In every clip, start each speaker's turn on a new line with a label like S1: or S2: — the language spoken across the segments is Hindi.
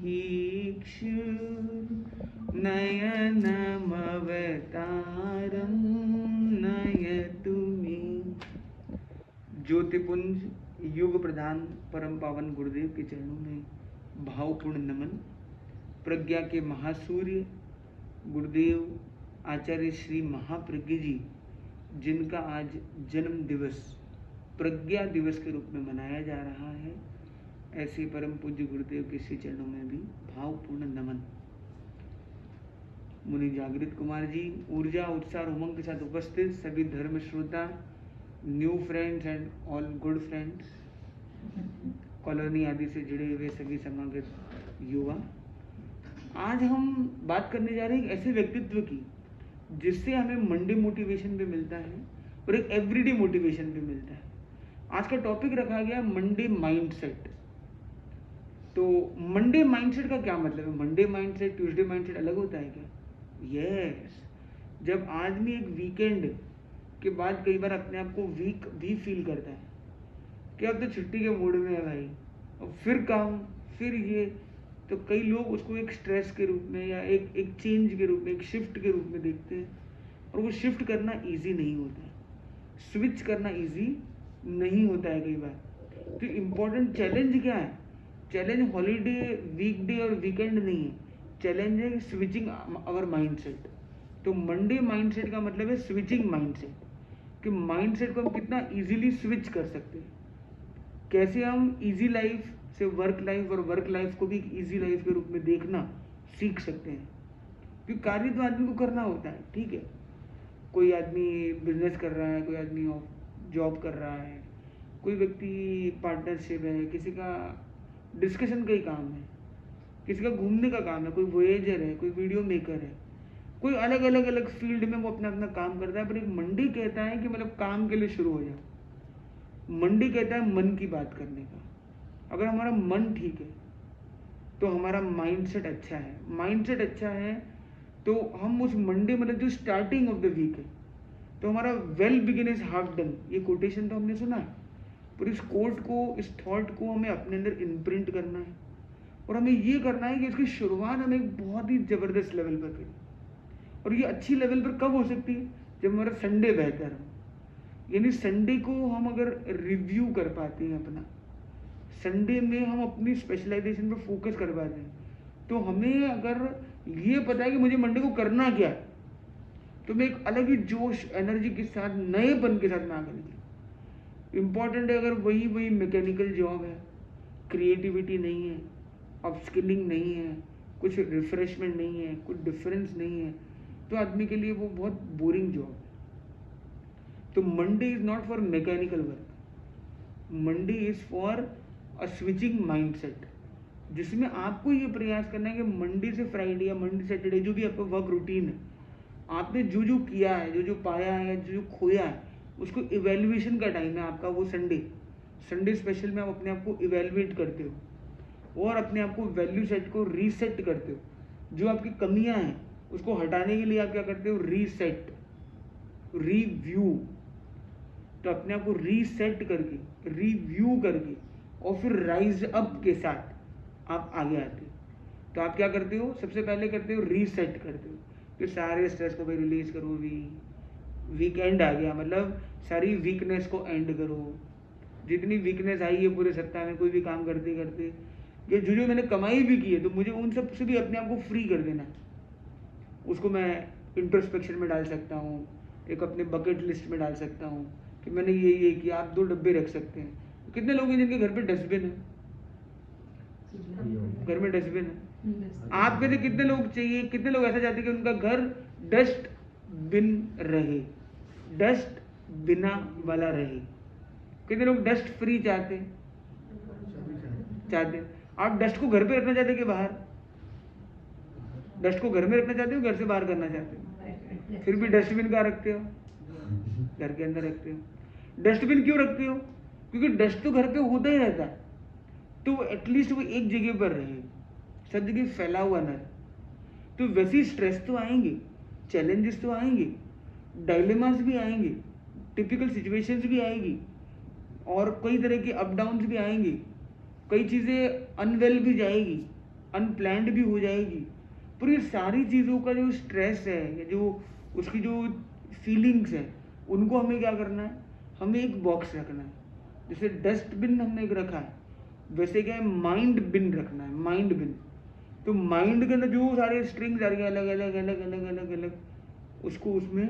S1: नयनमवतारं नयतु मे। ज्योतिपुंज युग प्रधान परम पावन गुरुदेव के चरणों में भावपूर्ण नमन। प्रज्ञा के महासूर्य गुरुदेव आचार्य श्री महाप्रज्ञ जी, जिनका आज जन्म दिवस प्रज्ञा दिवस के रूप में मनाया जा रहा है, ऐसे परम पूज्य गुरुदेव के श्री चरणों में भी भावपूर्ण नमन। मुनि जागृत कुमार जी, ऊर्जा उत्साह उमंग के साथ उपस्थित सभी धर्म श्रोता, new friends and all good friends, colony आदि से जुड़े हुए सभी समागत युवा, आज हम बात करने जा रहे हैं एक ऐसे व्यक्तित्व की जिससे हमें मंडे मोटिवेशन भी मिलता है और एक एवरीडे मोटिवेशन भी मिलता है। आज का टॉपिक रखा गया मंडे माइंडसेट। तो मंडे माइंडसेट का क्या मतलब है? मंडे माइंडसेट ट्यूसडे माइंडसेट अलग होता है क्या? यस। जब आदमी एक वीकेंड के बाद कई बार अपने आप को वीक भी फील करता है कि अब तो छुट्टी के मूड में है भाई, और फिर काम, फिर ये, तो कई लोग उसको एक स्ट्रेस के रूप में या एक चेंज के रूप में, एक शिफ्ट के रूप में देखते हैं। और वो शिफ्ट करना इजी नहीं होता है, स्विच करना इजी नहीं होता है कई बार। तो इम्पोर्टेंट चैलेंज क्या है? चैलेंज हॉलीडे, वीकडे और वीकेंड नहीं है, चैलेंज है स्विचिंग आवर माइंडसेट। तो मंडे माइंडसेट का मतलब है स्विचिंग माइंडसेट, कि माइंडसेट को हम कितना इजीली स्विच कर सकते हैं, कैसे हम इजी लाइफ से वर्क लाइफ और वर्क लाइफ को भी एक इजी लाइफ के रूप में देखना सीख सकते हैं। क्योंकि कार्य तो आदमी को करना होता है, ठीक है। कोई आदमी बिजनेस कर रहा है, कोई आदमी जॉब कर रहा है, कोई व्यक्ति पार्टनरशिप है, किसी का डिस्कशन का ही काम है, किसी का घूमने का काम है, कोई वॉयेजर है, कोई वीडियो मेकर है, कोई अलग अलग फील्ड में वो अपना अपना काम करता है। पर एक मंडी कहता है कि मतलब काम के लिए शुरू हो जाओ। मंडी कहता है मन की बात करने का। अगर हमारा मन ठीक है तो हमारा माइंडसेट अच्छा है, माइंडसेट अच्छा है तो हम उस मंडे मतलब जो स्टार्टिंग ऑफ द वीक है, तो हमारा well begin is half done, ये कोटेशन तो हमने सुना है। पर इस कोट को, इस थॉट को हमें अपने अंदर इम्प्रिंट करना है और हमें ये करना है कि इसकी शुरुआत हमें एक बहुत ही ज़बरदस्त लेवल पर करें। और ये अच्छी लेवल पर कब हो सकती है? जब हमारा संडे बेहतर हो। यानी संडे को हम अगर रिव्यू कर पाते हैं अपना, संडे में हम अपनी स्पेशलाइजेशन पर फोकस कर पाते हैं, तो हमें अगर ये पता है कि मुझे मंडे को करना क्या है, तो मैं एक अलग ही जोश, एनर्जी के साथ, नएपन के साथ में आगे निकलूँ। इम्पॉर्टेंट है अगर वही मैकेनिकल जॉब है, क्रिएटिविटी नहीं है, अपस्किलिंग नहीं है, कुछ रिफ्रेशमेंट नहीं है, कुछ डिफरेंस नहीं है, तो आदमी के लिए वो बहुत बोरिंग जॉब है। तो Monday is not for mechanical work, Monday is for a switching mindset, जिसमें आपको ये प्रयास करना है कि मंडे से फ्राइडे या मंडे सैटरडे जो भी आपका वर्क रूटीन है, आपने जो जो किया है, जो पाया है, जो खोया है, उसको इवेल्युएशन का टाइम है आपका। वो संडे स्पेशल में आप अपने आप को इवेल्युएट करते हो और अपने आप को वैल्यू सेट को रीसेट करते हो। जो आपकी कमियां हैं उसको हटाने के लिए आप क्या करते हो? Reset, review. तो अपने आप को रीसेट करके, रिव्यू करके और फिर राइज अप के साथ आप आगे आते हो। तो आप क्या करते हो? सबसे पहले करते हो रीसेट करते हो, फिर सारे स्ट्रेस को भाई रिलीज करो। वीकेंड आ गया मतलब सारी वीकनेस को एंड करो। जितनी वीकनेस आई है पूरे सप्ताह में कोई भी काम करते करते, ये जो मैंने कमाई भी की है, तो मुझे उन सब से भी अपने आप को फ्री कर देना। उसको मैं इंट्रोस्पेक्शन में डाल सकता हूँ, एक अपने बकेट लिस्ट में डाल सकता हूँ कि मैंने ये किया। आप 2 डब्बे रख सकते हैं। कितने लोग हैं जिनके घर पे डस्टबिन है? घर में डस्टबिन है। आप में से कितने लोग चाहिए, कितने लोग ऐसा चाहते हैं कि उनका घर डस्ट बिन रहे, डस्ट बिना वाला रहे? कितने लोग डस्ट फ्री चाहते हैं? आप डस्ट को घर पे रखना चाहते हैं कि बाहर? डस्ट को घर में रखना चाहते हो, घर से बाहर करना चाहते हो? फिर भी डस्टबिन कहाँ रखते हो? घर के अंदर रखते हो। डस्टबिन क्यों रखते हो? क्योंकि डस्ट तो घर पे होता ही रहता है, तो एटलीस्ट वो एक जगह पर रहे, सब जगह फैला हुआ ना रहे। तो वैसे स्ट्रेस तो आएंगे, चैलेंजेस तो आएंगे, डायलेमास भी आएंगे, टिपिकल सिचुएशंस भी आएगी, और कई तरह के अप डाउन्स भी आएंगे, कई चीज़ें अनवेल भी जाएगी, अनप्लैंड भी हो जाएगी, पर ये सारी चीज़ों का जो स्ट्रेस है या जो उसकी जो फीलिंग्स है उनको हमें क्या करना है, हमें एक बॉक्स रखना है। जैसे डस्टबिन हमने एक रखा है, वैसे क्या है माइंड बिन रखना है, माइंड बिन। तो माइंड के अंदर जो सारे स्ट्रिंग्स आ रही है अलग अलग अलग अलग अलग अलग, उसको उसमें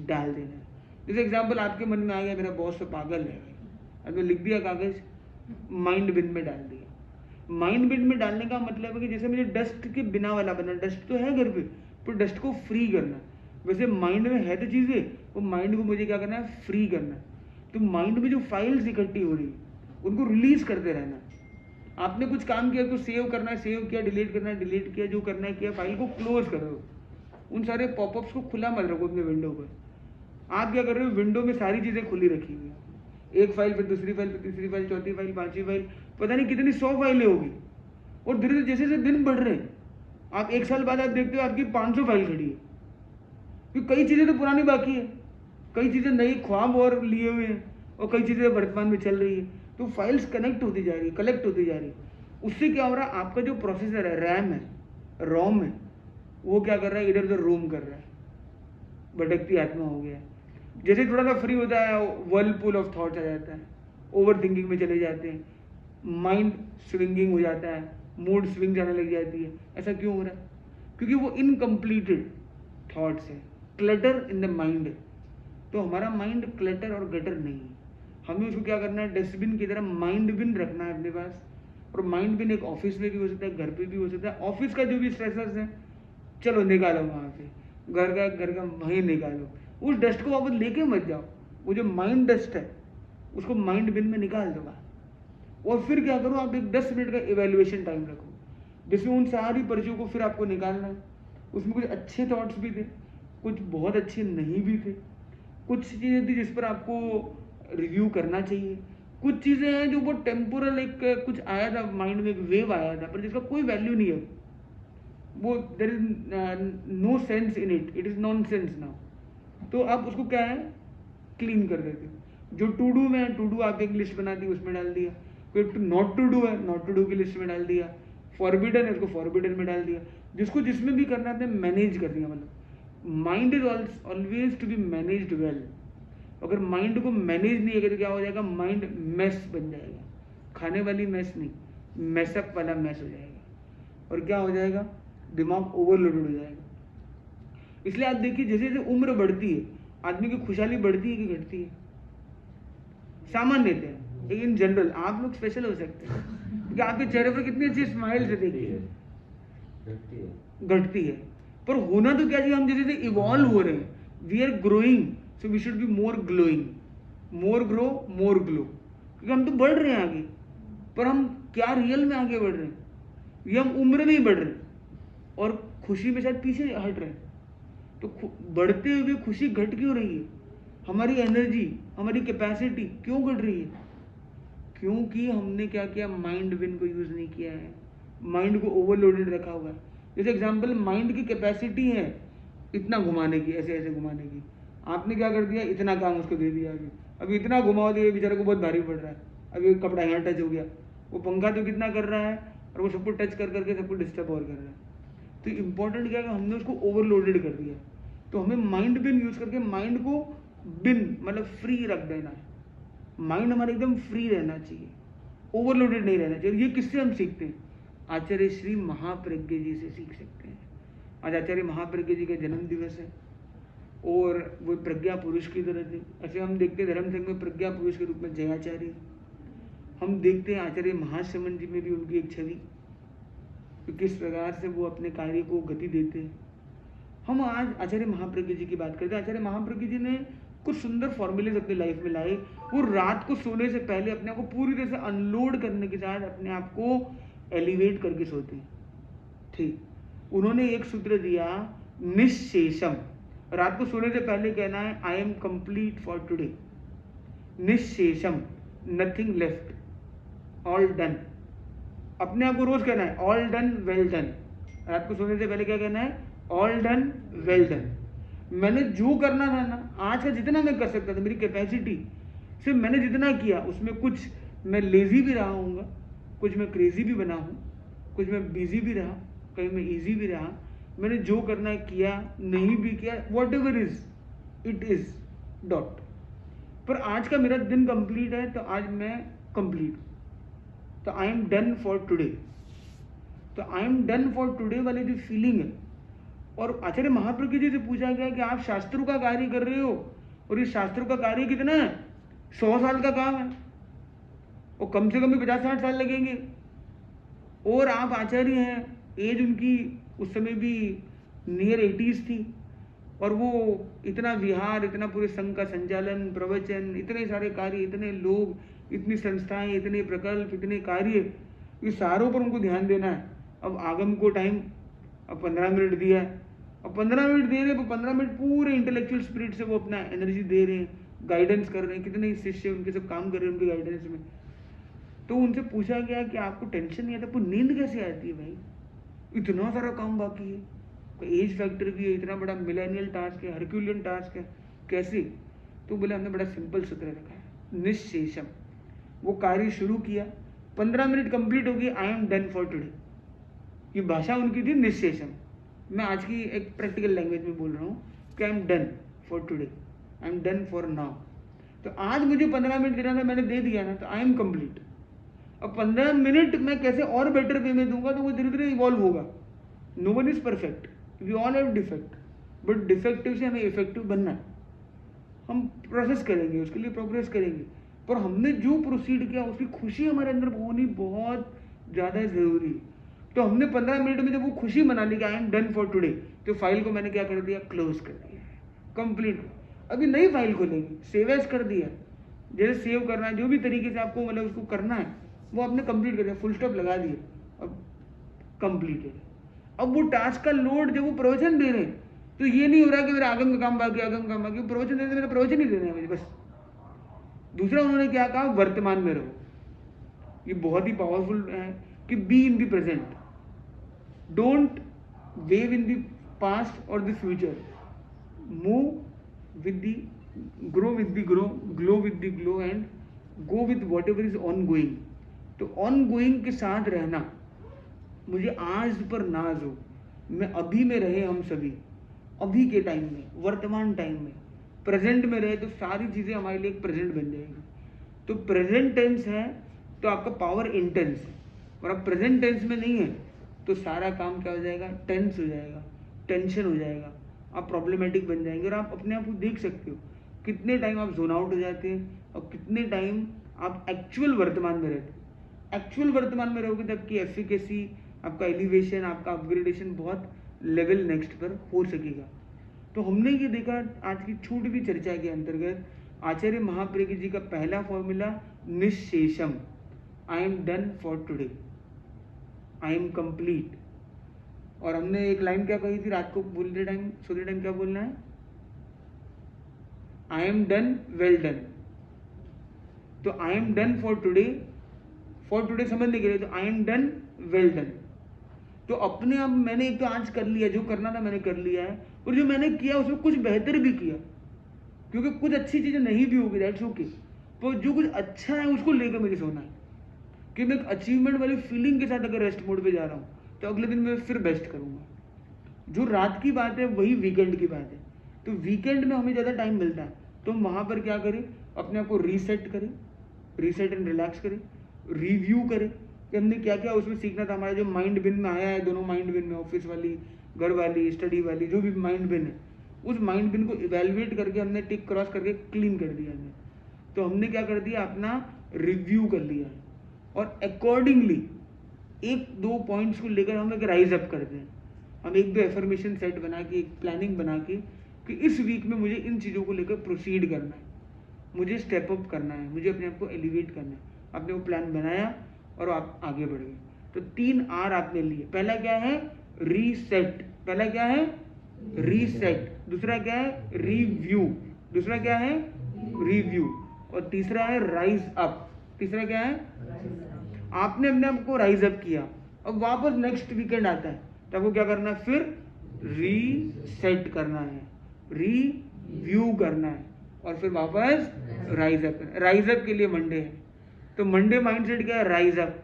S1: डाल देना है। जैसे एग्जाम्पल आपके मन में आ गया मेरा बॉस तो पागल है, अब तो लिख दिया कागज, माइंड बिन में डाल दिया। माइंड बिन में डालने का मतलब है कि जैसे मुझे डस्ट के बिना वाला बना, डस्ट तो है घर पे पर डस्ट को फ्री करना, वैसे माइंड में है तो चीज़ें, वो माइंड को मुझे क्या करना है, फ्री करना है। तो माइंड में जो फाइल्स इकट्ठी हो रही है उनको रिलीज करते रहना है। आपने कुछ काम किया, कुछ सेव करना है, सेव किया, डिलीट करना है, डिलीट किया, जो करना है किया, फाइल को क्लोज करो। उन सारे पॉपअप्स को खुला मत रखो अपने विंडो पर। आप क्या कर रहे हो, विंडो में सारी चीज़ें खुली रखी हुई है, एक फाइल फिर दूसरी फाइल फिर तीसरी फाइल चौथी फाइल पांचवी फाइल, पता नहीं कितनी 100 फाइलें होगी। और धीरे धीरे जैसे जैसे दिन बढ़ रहे हैं, आप 1 साल बाद आप देखते हो आपकी 500 फाइल खड़ी है, क्योंकि कई चीज़ें तो पुरानी बाकी है, कई चीज़ें नई ख्वाब और लिए हुए हैं, और कई चीज़ें वर्तमान में चल रही है। तो फाइल्स कनेक्ट होती जा रही है, कलेक्ट होती जा रही है। उससे क्या हो रहा है, आपका जो प्रोसेसर है, रैम है, रोम है, वो क्या कर रहा है, इधर उधर रोम कर रहा है, भटकती आत्मा हो गया। जैसे थोड़ा सा फ्री होता है, वर्लपूल ऑफ थॉट्स आ जाता है, ओवर थिंकिंग में चले जाते हैं, माइंड स्विंगिंग हो जाता है, मूड स्विंग जाने लग जाती है। ऐसा क्यों हो रहा है, क्योंकि वो इनकम्प्लीटेड थॉट्स है, क्लटर इन द माइंड है। तो हमारा माइंड क्लटर और गटर नहीं है, हमें उसको क्या करना है, डस्टबिन की तरह माइंड बिन रखना है अपने पास। और माइंड बिन एक ऑफिस में भी हो सकता है, घर पे भी हो सकता है। ऑफिस का जो भी स्ट्रेसर्स है, चलो निकालो वहाँ से, घर का वहीं निकालो, उस डस्ट को वापस लेके मत जाओ। वो जो माइंड डस्ट है उसको माइंड बिन में निकाल दो बाहर। और फिर क्या करो, आप एक 10 मिनट का इवेल्युएशन टाइम रखो, जिसमें उन सारी पर्चियों को फिर आपको निकालना है। उसमें कुछ अच्छे थॉट्स भी थे, कुछ बहुत अच्छे नहीं भी थे, कुछ चीज़ें थी जिस पर आपको रिव्यू करना चाहिए, कुछ चीज़ें हैं जो बहुत टेम्पोरल, एक कुछ आया था माइंड में, एक वेव आया था पर जिसका कोई वैल्यू नहीं है, वो there is no sense in it, it is nonsense now. तो आप उसको क्या है, क्लीन कर देते। जो टू डू में है, टू डू आप एक लिस्ट बना दी, उसमें डाल दिया। कोई नॉट टू डू है, नॉट टू डू की लिस्ट में डाल दिया। फॉरबिडन है, उसको फॉरबिडन में डाल दिया। जिसको जिसमें भी करना है मैनेज कर दिया। मतलब mind is always to be managed well. अगर माइंड को मैनेज नहीं है तो क्या हो जाएगा, माइंड मेस बन जाएगा, खाने वाली मेस नहीं, मेसअप वाला मेस हो जाएगा। और क्या हो जाएगा, दिमाग ओवरलोडेड हो जाएगा। इसलिए आप देखिए, जैसे जैसे उम्र बढ़ती है आदमी की खुशहाली बढ़ती है कि घटती है, सामान्यतः है, लेकिन जनरल आप लोग स्पेशल हो सकते हैं क्योंकि आपके चेहरे पर कितनी अच्छी स्माइल से देखिए, घटती है। पर होना तो क्या चाहिए, हम जैसे जैसे इवॉल्व हो रहे हैं, we are growing, so we should be more glowing, more grow more glow. क्योंकि हम तो बढ़ रहे हैं आगे, पर हम क्या रियल में आगे बढ़ रहे हैं, ये हम उम्र में ही बढ़ रहे हैं और खुशी में शायद पीछे हट रहे हैं। तो बढ़ते हुए खुशी घट क्यों रही है, हमारी एनर्जी, हमारी कैपेसिटी क्यों घट रही है? क्योंकि हमने क्या किया, माइंड विन को यूज नहीं किया है, माइंड को ओवरलोडेड रखा हुआ है। जैसे एग्जांपल, माइंड की कैपेसिटी है इतना घुमाने की, ऐसे ऐसे घुमाने की, आपने क्या कर दिया, इतना काम उसको दे दिया। अभी इतना घुमाओ दिया, बेचारे को बहुत भारी पड़ रहा है। अभी कपड़ा यहाँ टच हो गया, वो पंखा तो कितना कर रहा है और वो सबको टच कर करके सबको डिस्टर्ब और कर रहा है। तो इम्पोर्टेंट क्या है, हमने उसको ओवरलोडेड कर दिया। तो हमें माइंड बिन यूज करके माइंड को बिन मतलब फ्री रख देना है। माइंड हमारा एकदम फ्री रहना चाहिए, ओवरलोडेड नहीं रहना चाहिए। ये किससे हम सीखते हैं, आचार्य श्री महाप्रज्ञ जी से सीख सकते हैं। आज आचार्य महाप्रज्ञ जी का जन्म दिवस है और वो प्रज्ञा पुरुष की तरह थे। ऐसे हम देखते हैं धर्म संघ में प्रज्ञा पुरुष के रूप में जयाचार्य, हम देखते हैं आचार्य महाश्रमण जी में भी उनकी एक छवि, तो किस प्रकार से वो अपने कार्य को गति देते हैं। हम आज आचार्य महाप्रज्ञ जी की बात करते हैं। आचार्य महाप्रज्ञ जी ने कुछ सुंदर फॉर्मूलेज अपनी लाइफ में लाए। वो रात को सोने से पहले अपने आप को पूरी तरह से अनलोड करने के साथ अपने आप को एलिवेट करके सोते हैं। ठीक, उन्होंने एक सूत्र दिया, निश्शेषम। रात को सोने से पहले कहना है, I am complete for today, निश्शेषम, नथिंग लेफ्ट, ऑल डन। अपने आप को रोज कहना है, ऑल डन वेल डन। रात को सोने से पहले क्या कहना है, ऑल डन वेल डन। मैंने जो करना था ना, आज का जितना मैं कर सकता था, मेरी कैपेसिटी सिर्फ मैंने जितना किया, उसमें कुछ मैं लेजी भी रहा हूँगा, कुछ मैं क्रेजी भी बना हूँ, कुछ मैं बिजी भी रहा, कहीं मैं इजी भी रहा, मैंने जो करना है किया, नहीं भी किया, what ever is it is dot. पर आज का मेरा दिन कंप्लीट है, तो आज मैं कंप्लीट, तो I am done for today. तो I am done for today वाली जो फीलिंग है, और आचार्य महाप्रज्ञ जी से पूछा गया कि आप शास्त्रों का कार्य कर रहे हो, और इस शास्त्रों का कार्य कितना है, 100 साल का काम है, और कम से कम भी 50-60 साल लगेंगे, और आप आचार्य हैं, एज उनकी उस समय भी नियर 80s थी, और वो इतना विहार, इतना पूरे संघ का संचालन, प्रवचन, इतने सारे कार्य, इतने लोग, इतनी संस्थाएं, इतने प्रकल्प, इतने कार्य, ये सारों पर उनको ध्यान देना है। अब आगम को टाइम अब 15 मिनट दिया है, अब 15 मिनट दे रहे हैं, 15 मिनट पूरे इंटेलेक्चुअल स्पिरिट से वो अपना एनर्जी दे रहे हैं, गाइडेंस कर रहे हैं, कितने शिष्य उनके सब काम कर रहे हैं उनके गाइडेंस में। तो उनसे पूछा गया कि आपको टेंशन नहीं आता, आपको नींद कैसे आती है भाई, इतना सारा काम बाकी है, एज फैक्टर भी है, इतना बड़ा मिलेनियल टास्क है, हरक्यूलियन टास्क है, कैसे? तो बोले हमने बड़ा सिंपल सूत्र रखा है, निश्शेषम। वो कार्य शुरू किया, 15 मिनट कंप्लीट हो गई, आई एम डन फॉर टुडे। ये भाषा उनकी थी निश्शेषम। मैं आज की एक प्रैक्टिकल लैंग्वेज में बोल रहा हूँ कि आई am done for today, I am done for now. तो आज मुझे 15 मिनट देना था, मैंने दे दिया ना, तो आई एम कंप्लीट। अब 15 मिनट मैं कैसे और बेटर वे में दूंगा, तो वो धीरे धीरे इवॉल्व होगा। No one is perfect, we all have defect, but defective से हमें इफेक्टिव बनना है। हम प्रोसेस करेंगे, उसके लिए प्रोग्रेस करेंगे, पर हमने जो प्रोसीड किया उसकी खुशी हमारे अंदर होनी बहुत ज़्यादा ज़रूरी है। तो हमने 15 मिनट में जब वो खुशी मना ली कि आई एम डन फॉर टुडे, तो फाइल को मैंने क्या कर दिया, क्लोज कर दिया, कंप्लीट। अभी नई फाइल खोलेंगे, सेव एज कर दिया, जैसे सेव करना है, जो भी तरीके से आपको मतलब उसको करना है वो आपने कंप्लीट कर दिया, फुल स्टॉप लगा दिया, अब कंप्लीटेड। अब वो टास्क का लोड जब वो प्रवचन दे रहे हैं, तो ये नहीं हो रहा कि मेरा आगम का काम बाकी, आगम का काम बाकी, प्रवचन देने मेरा प्रवचन ही देना है मुझे बस। दूसरा उन्होंने क्या कहा, वर्तमान में रहो। ये बहुत ही पावरफुल है कि be in the present, don't wave in the past और the future, move with the grow with the glow with the glow and go with whatever is on going. तो ऑन गोइंग के साथ रहना, मुझे आज पर नाज हो, मैं अभी में रहे, हम सभी अभी के टाइम में, वर्तमान टाइम में, प्रेजेंट में रहे, तो सारी चीज़ें हमारे लिए एक प्रेजेंट बन जाएगी। तो प्रेजेंट टेंस है तो आपका पावर इंटेंस है, और आप प्रेजेंट टेंस में नहीं है तो सारा काम क्या हो जाएगा, टेंस हो जाएगा, टेंशन हो जाएगा, आप प्रॉब्लमेटिक बन जाएंगे। और आप अपने आप को देख सकते हो कितने टाइम आप जोन आउट हो जाते हैं और कितने टाइम आप एक्चुअल वर्तमान में रहते हैं। एक्चुअल वर्तमान में रहोगे तब की एफिकेसी, आपका एलिवेशन, आपका अपग्रेडेशन बहुत लेवल नेक्स्ट पर हो सकेगा। तो हमने ये देखा आज की छोटी चर्चा के अंतर्गत, आचार्य महाप्रज्ञ जी का पहला फॉर्मूला निश्शेषम, I am done for today, I am complete. और हमने एक लाइन क्या कही थी रात को बोलते टाइम, सोते टाइम क्या बोलना है, I am done, well done. तो I am done for today समझने के लिए, तो I am done, well done. तो अपने आप मैंने एक तो आज कर लिया, जो करना था मैंने कर लिया है, और जो मैंने किया उसमें कुछ बेहतर भी किया, क्योंकि कुछ अच्छी चीज़ें नहीं भी होगी, दैट्स ओके, तो जो कुछ अच्छा है उसको लेकर मुझे सोना है कि मैं एक अचीवमेंट वाली फीलिंग के साथ अगर रेस्ट मोड पे जा रहा हूँ तो अगले दिन मैं फिर बेस्ट करूँगा। जो रात की बात है वही वीकेंड की बात है। तो वीकेंड में हमें ज़्यादा टाइम मिलता है, तो हम वहाँ पर क्या करें, अपने आप को रीसेट करें, रीसेट एंड रिलैक्स करें, रिव्यू करें कि हमने क्या क्या उसमें सीखना था। हमारा जो माइंड बिन में आया है, दोनों माइंड बिन में, ऑफिस वाली, घर वाली, स्टडी वाली, जो भी माइंड बिन है, उस माइंड बिन को इवेलुएट करके हमने टिक क्रॉस करके क्लीन कर दिया है। तो हमने क्या कर दिया, अपना रिव्यू कर लिया है, और अकॉर्डिंगली एक दो पॉइंट्स को लेकर हम एक राइज अप करते हैं। हम एक दो एफर्मेशन सेट बना के, एक प्लानिंग बना के कि इस वीक में मुझे इन चीज़ों को लेकर प्रोसीड करना है, मुझे स्टेप अप करना है, मुझे अपने आप को एलिवेट करना है। आपने वो प्लान बनाया और आप आगे बढ़ गए। तो 3 R आपने लिए। पहला क्या है, रीसेट। पहला क्या है, रीसेट। दूसरा क्या है, रिव्यू। दूसरा क्या है, रिव्यू। और तीसरा है राइज अप। तीसरा क्या है, आपने अपने आप को राइज अप किया, अब वापस नेक्स्ट वीकेंड आता है तो आपको क्या करना है, फिर रीसेट करना है, रिव्यू करना है, और फिर वापस राइज अप। राइज अप के लिए मंडे है, तो मंडे माइंडसेट क्या है, राइज अप।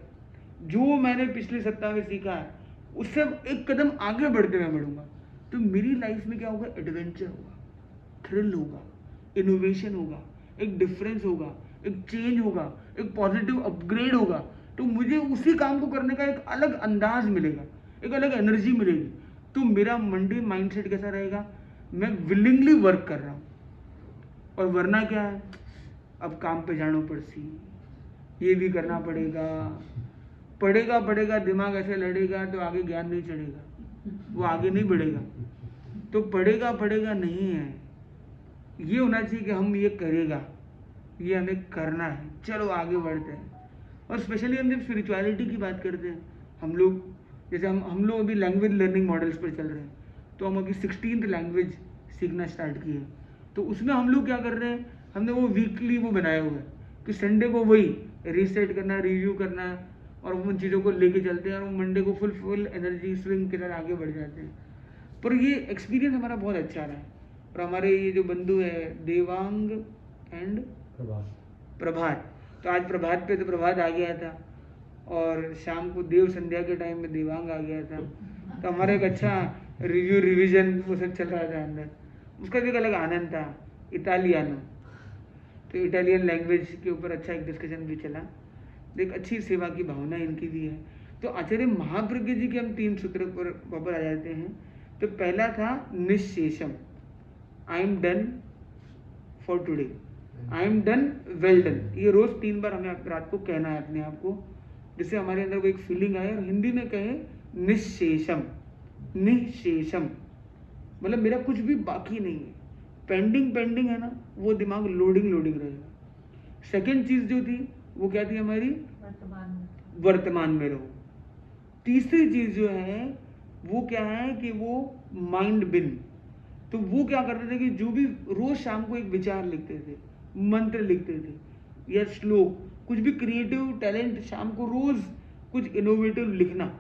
S1: जो मैंने पिछले सप्ताह में सीखा है उससे एक कदम आगे बढ़ते मैं बढ़ूंगा, तो मेरी लाइफ में क्या होगा, एडवेंचर होगा, थ्रिल होगा, इनोवेशन होगा, एक डिफरेंस होगा, एक चेंज होगा, एक पॉजिटिव अपग्रेड होगा। तो मुझे उसी काम को करने का एक अलग अंदाज मिलेगा, एक अलग एनर्जी मिलेगी। तो मेरा मंडे माइंडसेट कैसा रहेगा, मैं विलिंगली वर्क कर रहा हूँ। और वरना क्या है, अब काम पे जानो पड़सी, ये भी करना पड़ेगा, पढ़ेगा दिमाग ऐसे लड़ेगा तो आगे ज्ञान नहीं चढ़ेगा, वो आगे नहीं बढ़ेगा। तो पढ़ेगा नहीं है, ये होना चाहिए कि हम ये करेगा, ये हमें करना है, चलो आगे बढ़ते हैं। और स्पेशली हम जब स्पिरिचुअलिटी की बात करते हैं, हम लोग जैसे हम लोग अभी लैंग्वेज लर्निंग मॉडल्स पर चल रहे हैं, तो हम अभी 16th लैंग्वेज सीखना स्टार्ट किए। तो उसमें हम लोग क्या कर रहे हैं, हमने वो वीकली वो बनाया हुआ है कि संडे को वही रीसेट करना, रिव्यू करना, और उन चीज़ों को लेके चलते हैं, और वो मंडे को फुल एनर्जी स्विंग के साथ आगे बढ़ जाते हैं। पर ये एक्सपीरियंस हमारा बहुत अच्छा रहा है। और हमारे ये जो बंधु है देवांग एंड प्रभात, तो आज प्रभात पे तो प्रभात आ गया था, और शाम को देव संध्या के टाइम में देवांग आ गया था। तो हमारा एक अच्छा रिव्यू रिवीजन वो सब चल रहा था अंदर, उसका भी एक अलग आनंद था। इटालियानो, तो इटालियन लैंग्वेज के ऊपर अच्छा एक डिस्कशन भी चला। एक अच्छी सेवा की भावना इनकी भी है। तो आचार्य महाप्रज्ञ जी के हम 3 सूत्र पर वापस आ जाते हैं। तो पहला था निश्शेषम, I am done for today, I am done, well done. ये रोज 3 बार हमें रात को कहना है अपने आप को, जिससे हमारे अंदर वो एक फीलिंग आए। और हिंदी में कहे निश्शेषम, निश्शेषम मतलब मेरा कुछ भी बाकी नहीं है, पेंडिंग है ना, वो दिमाग लोडिंग रहेगा। सेकेंड चीज जो थी वो क्या थी हमारी, वर्तमान में रहो। तीसरी चीज जो है वो क्या है कि वो माइंड बिन, तो वो क्या करते थे कि जो भी रोज शाम को एक विचार लिखते थे, मंत्र लिखते थे या श्लोक, कुछ भी क्रिएटिव टैलेंट, शाम को रोज कुछ इनोवेटिव लिखना।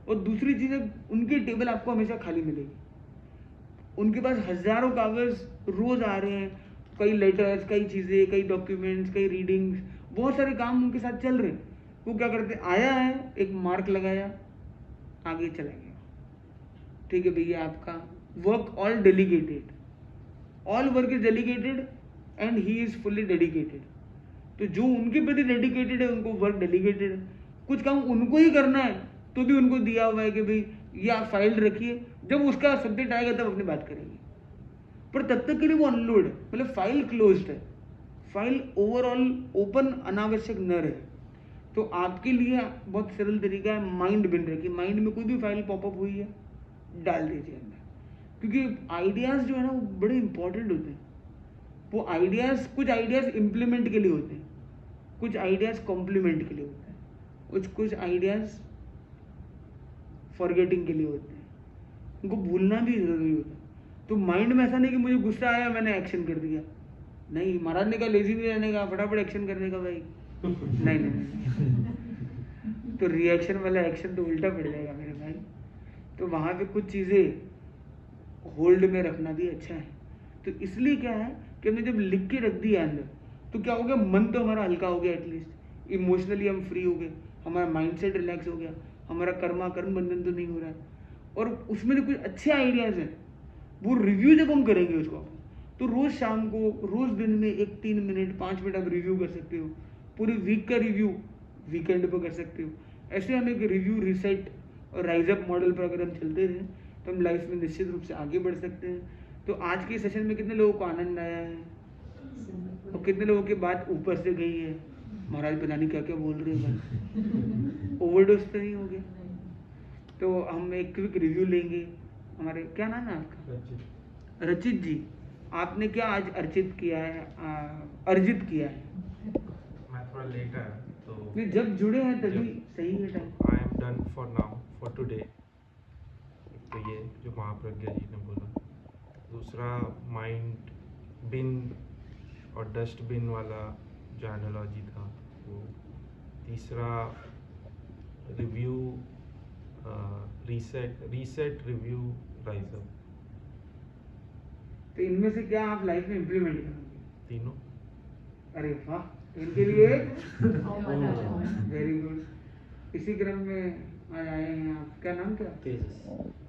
S1: और दूसरी चीज है, उनकी टेबल आपको हमेशा खाली मिलेगी, उनके पास हजारों कागज रोज आ रहे हैं, कई लेटर्स, कई चीजें, कई डॉक्यूमेंट्स, कई रीडिंग्स, बहुत सारे काम उनके साथ चल रहे हैं। वो क्या करते, आया है, एक मार्क लगाया, आगे चला गया, ठीक है भैया आपका work all delegated, all work is delegated and he is fully dedicated. तो जो उनके प्रति डेडिकेटेड है उनको वर्क डेलीगेटेड है। कुछ काम उनको ही करना है तो भी उनको दिया हुआ है कि भाई ये आप फाइल रखिए, जब उसका सब्जेक्ट आएगा तब अपनी बात करेंगे। पर तब तक के लिए वो अनलोड है, मतलब फाइल क्लोज्ड है, फाइल ओवरऑल ओपन अनावश्यक न रहे। तो आपके लिए बहुत सरल तरीका है, माइंड बिन रखिए, माइंड में कोई भी फाइल पॉपअप हुई है डाल दीजिए अंदर, क्योंकि आइडियाज जो है ना वो बड़े इंपॉर्टेंट होते हैं। वो आइडियाज, कुछ आइडियाज इंप्लीमेंट के लिए होते हैं, कुछ आइडियाज कॉम्प्लीमेंट के लिए होते हैं, कुछ आइडियाज फॉरगेटिंग के लिए होते हैं, उनको भूलना भी जरूरी होता है। तो माइंड में ऐसा नहीं कि मुझे गुस्सा आया मैंने एक्शन कर दिया, नहीं, महाराज ने कहा लेजी नहीं रहने का, फटाफट एक्शन करने का भाई, नहीं। तो रिएक्शन वाला एक्शन तो उल्टा पड़ जाएगा मेरे भाई। तो वहां पे कुछ चीजें होल्ड में रखना भी अच्छा है। तो इसलिए क्या है कि हमने जब लिख के रख दिया अंदर, तो क्या हो गया, मन तो हमारा हल्का हो गया, एटलीस्ट इमोशनली हम फ्री हो गए, हमारा माइंडसेट रिलैक्स हो गया, हमारा कर्म बंधन तो नहीं हो रहा है। और उसमें जो कुछ अच्छे आइडियाज हैं वो रिव्यू जब हम करेंगे उसको, तो रोज शाम को, रोज दिन में 1-3 मिनट 5 मिनट आप रिव्यू कर सकते हो। पूरी वीक का रिव्यू वीकेंड पर कर सकते हो। ऐसे हम एक रिव्यू, रिसेट और राइज अप मॉडल पर अगर हम चलते रहें तो हम लाइफ में निश्चित रूप से आगे बढ़ सकते हैं। तो आज के सेशन में कितने लोगों को आनंद आया है, और कितने लोगों की बात ऊपर से गई है, महाराज पता नहीं क्या क्या बोल रहे हैं, ओवरडोज तो नहीं हो गया। तो हम एक क्विक रिव्यू लेंगे। हमारे क्या नाम है आपका, रचित जी, आपने क्या आज अर्जित किया है, अर्जित किया है?
S2: मैं थोड़ा लेट आया तो
S1: नहीं, जब जुड़े हैं तभी सही है time.
S2: I am done for now, for today. तो ये जो महाप्रज्ञा जी ने बोला, दूसरा माइंड बिन और डस्टबिन वाला जो एनालॉजी था वो, तीसरा review, reset review rise up.
S1: तो इनमें से क्या आप लाइफ में इम्प्लीमेंट करोगे?
S2: तीनों।
S1: अरे वाह, इनके लिए वेरी गुड। इसी क्रम में आज आए हैं आप, क्या नाम क्या?
S3: तेजस।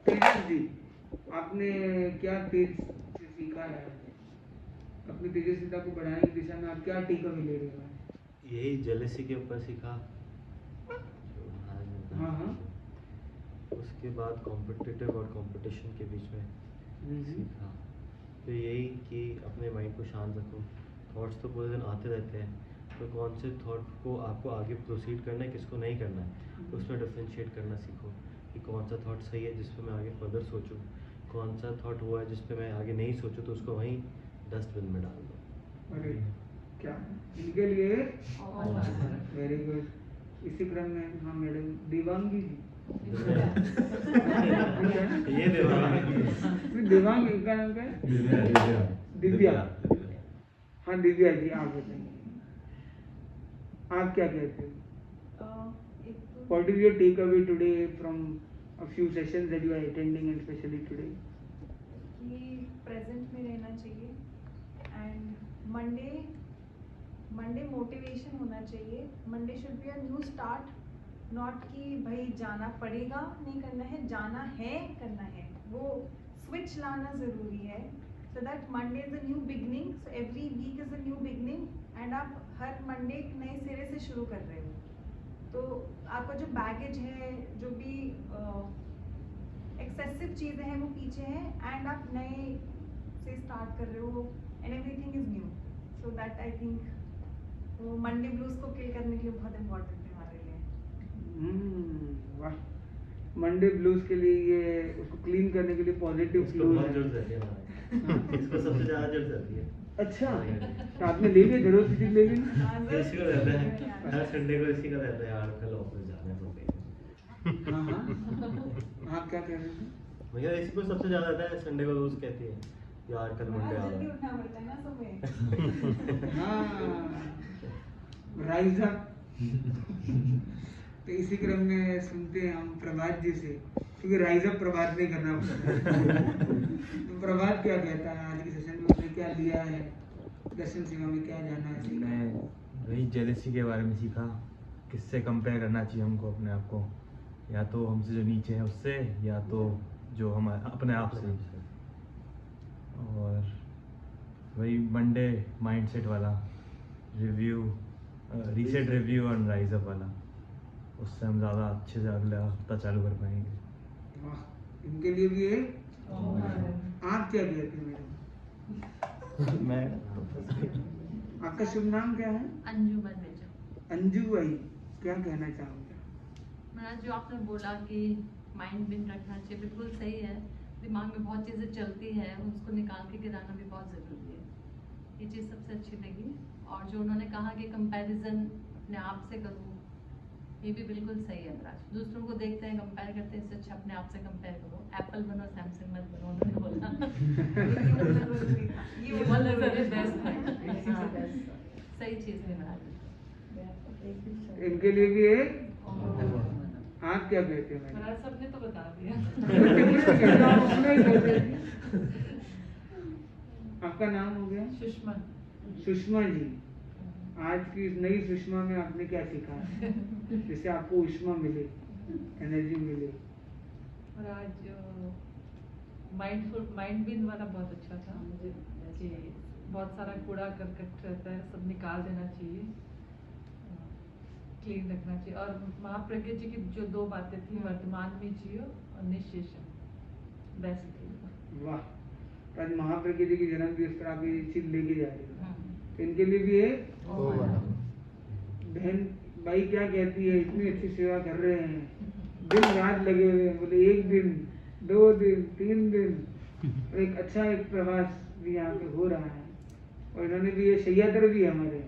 S1: तेजस जी, आपने क्या तेज से सीखा है? अपनी तेजस्विता को बढ़ाने की दिशा में आप क्या टीका भी ले रहे हो?
S3: यही जेलेसी के ऊपर सीखा।
S1: हाँ हाँ।
S3: उसके बाद कॉम्पिटिटिव और कंपटीशन के बीच में सीखा। तो यही कि अपने माइंड को शांत रखो। थॉट्स तो पूरे दिन आते रहते हैं, तो कौन से थॉट को आपको आगे प्रोसीड करना है, किसको नहीं करना है, उसमें डिफ्रेंशिएट करना सीखो कि कौन सा थॉट सही है जिस पे मैं आगे फर्दर सोचूं, कौन सा थॉट हुआ है जिस पे मैं आगे नहीं सोचूं तो उसको वहीं डस्टबिन में डाल दो।
S1: अरे क्या इनके लिए वेरी गुड। इसी क्रम में हाँ मैडम देवांगी जी।
S3: ये
S1: देवांग इनका नाम क्या है? दिव्या। हाँ दिव्या जी, आप बताइए आप क्या कहते हो? What is your takeaway today from a few sessions that you are attending and especially today?
S4: कि प्रेजेंट में रहना चाहिए एंड मंडे मोटिवेशन होना चाहिए। Monday should be a new start, not कि भाई जाना पड़ेगा नहीं करना है, जाना है करना है। वो स्विच लाना ज़रूरी है so that Monday is a new beginning. So every week is a new beginning and आप हर मंडे एक नए सिरे से शुरू कर रहे हो। तो आपका जो बैगेज है, जो भी एक्सेसिव चीज़ें हैं वो पीछे हैं एंड आप नए से स्टार्ट कर रहे हो and everything is new. So that I think वो मंडे ब्लूज को किल करने के लिए बहुत इम्पोर्टेंट है हमारे लिए।
S1: वाह, मंडे ब्लूज के लिए ये उसको क्लीन करने के लिए पॉजिटिव
S3: इसको
S1: ब्लूज
S3: बहुत
S1: है।
S3: जरूरत रहती है हमारे। इसको सबसे ज़्यादा जरूरत रहती है।
S1: अच्छा, तो आपने ले लिया, जरूर किसी ले ली?
S3: इसी को रहता है, हर संडे को इसी का रहता है यार, कल ऑफिस जाना है तो
S1: हाँ हाँ, आप क्या कह रहे थे?
S3: भैया इसी को सबसे ज़्यादा रहता है। संडे को रोज कहती है यार कल मंडे आ
S4: जल्दी
S3: रहा
S4: उठना पड़ता है ना सुबह।
S1: हाँ, राइज अप। तो इसी क्रम में सुनते हैं हम प्रभात जी से, क्योंकि राइज अप प्रभात नहीं करना पड़ता। तो प्रभात क्या कहता है आज के सेशन में, उसने क्या लिया है, दर्शन सेवा में क्या जाना है?
S5: मैं वही जेलेसी के बारे में सीखा, किससे कंपेयर करना चाहिए हमको अपने आप को, या तो हमसे जो नीचे है उससे, या तो जो हम अपने आप से। और वही मंडे माइंडसेट वाला रिव्यू, रीसेट रिव्यू और राइज अप वाला, उससे हम ज़्यादा अच्छे से अगला हफ्ता चालू कर पाएंगे।
S1: वाह, इनके लिए भी है। आप क्या कहते हैं मैडम?
S5: मैं
S1: आपका शुभ नाम क्या है?
S6: अंजुमन मिर्जा।
S1: अंजू भाई, क्या कहना चाहोगे?
S6: महाराज जो आपने बोला कि माइंड बिन रखना चाहिए, बिल्कुल सही है। दिमाग में बहुत चीज़ें चलती हैं, उसको निकाल के गिराना भी बहुत ज़रूरी है। ये चीज़ सबसे अच्छी लगी। और जो उन्होंने कहा कि कंपैरिजन अपने आप से करूँ, ये भी बिल्कुल सही है महाराज। दूसरों को देखते हैं, कंपेयर करते हैं, इससे अच्छा अपने आप से कंपेयर करो। एप्पल बनो, सैमसंग मत बनो, उन्होंने बोला। ये वाला वेरी बेस्ट है, सही चीज़ है महाराज।
S1: इनके लिए भी है। आप क्या कहते हैं मैडम?
S7: महाराज सबने तो बता दिया।
S1: आपका नाम हो गया?
S7: सुषमा।
S1: सुषमा जी, आज की इस नई सुषमा में आपने क्या सीखा जिससे आपको उष्मा मिले, एनर्जी मिले?
S7: और आज माइंड बिन वाला बहुत अच्छा था मुझे, कि बहुत सारा कूड़ा करकट रहता है, सब निकाल देना चाहिए, क्लीन रखना चाहिए। और महाप्रज्ञा जी की जो 2 बातें थी, वर्तमान में जियो और निश्चेषण, बेस्ट थी।
S1: वाह, तो आज महाप्रज्ञा जी की जन्म दिवस पर आप ये चीज लेके जा रहे हो, तो इनके लिए भी है। बहन भाई क्या कहती है, इतनी अच्छी सेवा कर रहे हैं, दिन रात लगे हुए हैं, बोले 1 दिन 2 दिन 3 दिन, और एक अच्छा एक प्रवास भी यहाँ पे हो रहा है। और इन्होंने भी ये शैयातर भी हमारे,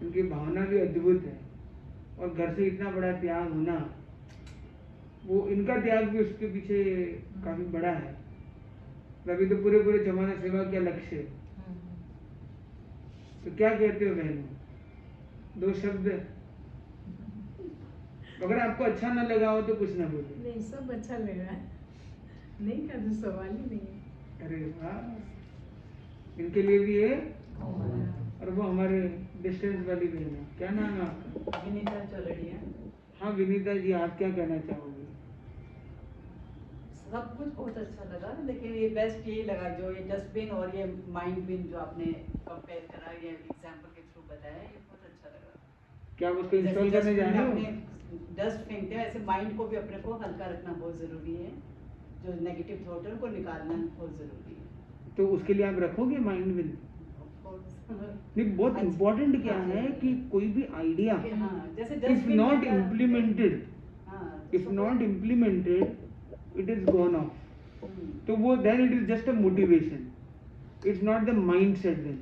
S1: उनकी भावना भी अद्भुत है। और घर से इतना बड़ा त्याग होना, वो इनका त्याग भी उसके पीछे काफी बड़ा है। अभी तो पूरे जमाना सेवा क्या लक्ष्य है। तो क्या कहते हो बहनों, 2 शब्द? अगर आपको अच्छा ना लगा हो तो कुछ ना बोलो।
S8: नहीं, सब अच्छा लग रहा है, नहीं का तो सवाल ही नहीं है।
S1: अरे वाह, इनके लिए भी है। और वो हमारे डिस्टेंस वाली बहन है, क्या नाम है आपका?
S8: विनीता चौरड़िया।
S1: हाँ विनीता जी, आप क्या कहना चाहोगे?
S8: सब कुछ बहुत अच्छा लगा, लेकिन ये बेस्ट यही लगा जो ये डस्टबिन और ये माइंड बिन जो आपने कंपेयर करा, ये एग्जांपल के थ्रू बताया, ये बहुत अच्छा लगा।
S1: क्या आप उसको इंस्टॉल करने जा रहे हो?
S8: डस्ट फेंकते हैं, ऐसे माइंड को भी अपने को हल्का रखना बहुत ज़रूरी है, जो नेगेटिव थॉट है उनको निकालना बहुत ज़रूरी है।
S1: तो उसके लिए आप रखोगे माइंड बिन? नहीं, बहुत
S8: अच्छा।
S1: इम्पोर्टेंट क्या है कि कोई भी आइडिया
S8: हाँ, जैसे
S1: इफ
S8: dustbin
S1: नॉट
S8: का-
S1: इम्प्लीमेंटेड,
S8: हाँ,
S1: if not implemented it is gone off. तो वो then it is just a motivation, it's not the mindset then.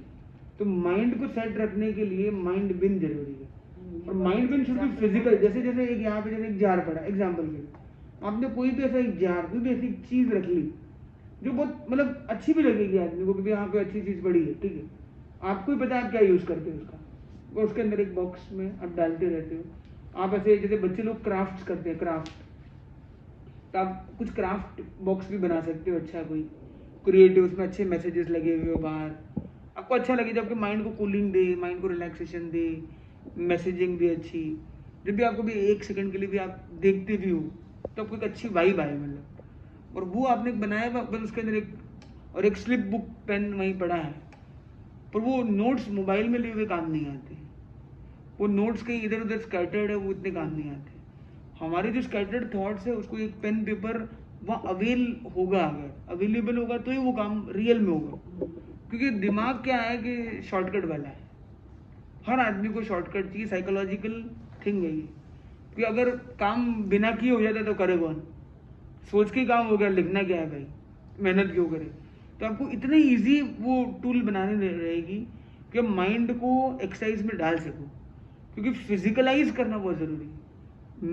S1: तो माइंड को सेट रखने के लिए माइंड बिन जरूरी है, और mind bin should be physical. जैसे जैसे एक यहाँ पे जैसे एक जार पड़ा, एग्जाम्पल के लिए आपने कोई भी ऐसा एक जार, कोई भी ऐसी चीज रख ली जो बहुत मतलब अच्छी भी लगेगी आदमी को, क्योंकि यहाँ पे अच्छी चीज पड़ी है, ठीक है, आपको ही पता है आप क्या यूज करते हो उसका, और उसके अंदर एक बॉक्स में आप डालते रहते हो। आप ऐसे जैसे बच्चे लोग क्राफ्ट करते हैं, क्राफ्ट, तो आप कुछ क्राफ्ट बॉक्स भी बना सकते हो, अच्छा कोई क्रिएटिव, उसमें अच्छे मैसेजेस लगे हुए हो बाहर, आपको अच्छा लगे, जब आपके माइंड को कूलिंग दे, माइंड को रिलैक्सेशन दे, मैसेजिंग भी अच्छी। जब भी आपको भी 1 सेकंड के लिए भी आप देखते भी हो तो आपको एक अच्छी वाइब आए मतलब, और वो आपने बनाया हुआ, बस उसके अंदर एक और एक स्लिप बुक पेन वहीं पड़ा है, पर वो नोट्स मोबाइल में लिए हुए काम नहीं आते, वो नोट्स कहीं इधर उधर स्कैटर्ड है, वो इतने काम नहीं आते। हमारे जो स्कैटर्ड थॉट्स है उसको एक पेन पेपर वहाँ अवेल होगा, अगर अवेलेबल होगा तो ही वो काम रियल में होगा। क्योंकि दिमाग क्या है कि शॉर्टकट वाला है, हर आदमी को शॉर्टकट चाहिए, साइकोलॉजिकल थिंग है ये। कि अगर काम बिना किए हो जाता है तो करे कौन, सोच के काम हो गया, लिखना क्या है भाई, मेहनत क्यों करे। तो आपको इतनी इजी वो टूल बनाने रहेगी कि माइंड को एक्सरसाइज में डाल सको, क्योंकि फिजिकलाइज करना बहुत ज़रूरी है।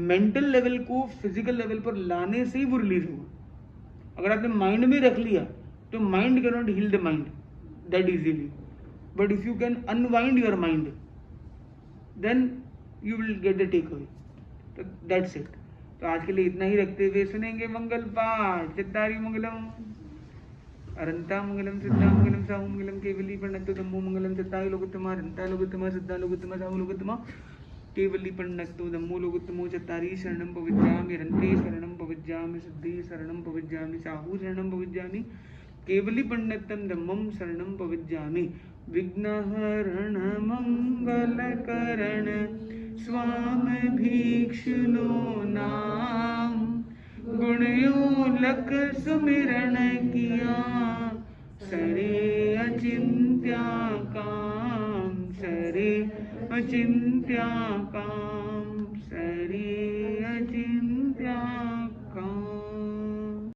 S1: मेंटल लेवल को फिजिकल लेवल पर लाने से ही वो रिलीज होगा। अगर आपने माइंड में रख लिया तो mind can not heal the mind that easily, but if you can unwind your mind then you will get the take away. तो दैट्स इट। तो आज के लिए इतना ही रखते हुए सुनेंगे मंगल पाठ। चित्तारी मंगलम, अरंता मंगलम, सिद्धा मंगलम, साहू मंगलम, केवली प्रणतो धम्मो मंगलम, चित्ताय लोकोत्तमा, अरंता लोकोत्तमा, सिद्धा लोकोत्तमा, साहू लोकोत्तमा, केवली प्रणतो धम्मो लोकोत्तमो, चत्तारी शरणं पविज्जामि, अरंते शरणं पविज्जामि, सिद्धि शरणं पविज्जामि, साहू शरणं पविज्जामि, केवली प्रणतं धम्मं शरणं पविज्जामि। विघ्नहरण मंगलकरण स्वामी भीक्षुनो नाम, गुणयोलक सुमिरन किया, सरे अचिंत्या काम, सरे अचिंत्या काम, सरे